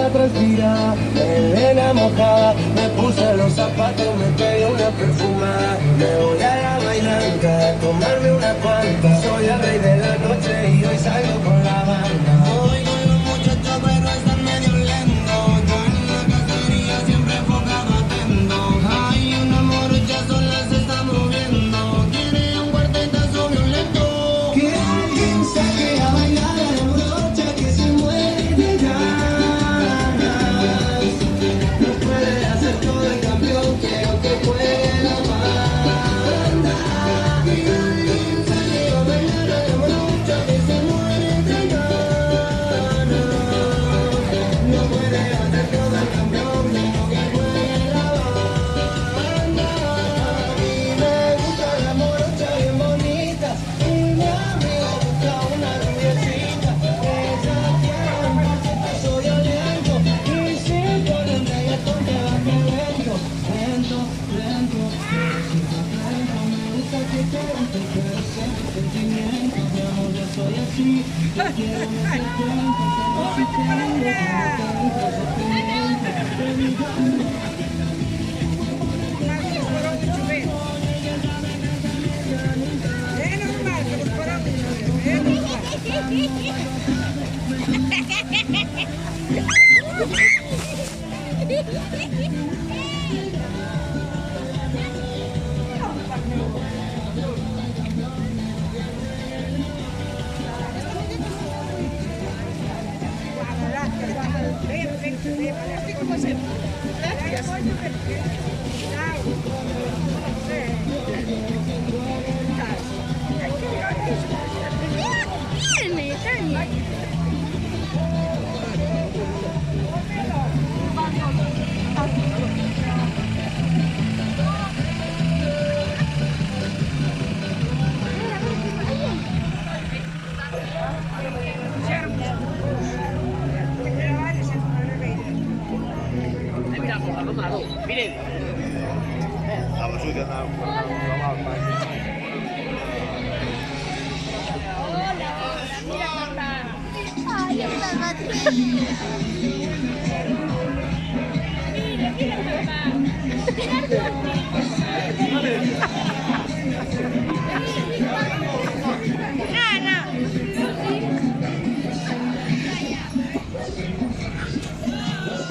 cara transpira, melena mojada, me puse los zapatos, me pegué una perfumada. Me voy a la bailanta, a tomarme una cuanta. Soy el rey de la noche y hoy salgo con la banda. Voy con los muchachos pero están medio lentos. Yo en la cacería siempre enfocado atento. Hay una morocha sola se está moviendo. Quiere un cuartetazo violento. Que alguien saque a bailar a la morocha que se muere de ganas. No puede hacer todo el campeón, quiero que juegue la banda. Que alguien saque a bailar a la morocha que se muere de ganas. No puede hacer todo el campeón, quiero que juegue la banda. A mí me gusta la morocha bien bonita y mi amigo busca una rubiecita. Ella tiene un cuartetazo violento y sin poner reggaetón te va que lento, lento, lento, lento. Me gusta que te lento, pero sé sentimiento, mi amor, yo soy así. Yo quiero meter cuento, pero si te digo Stava su che andava Ay,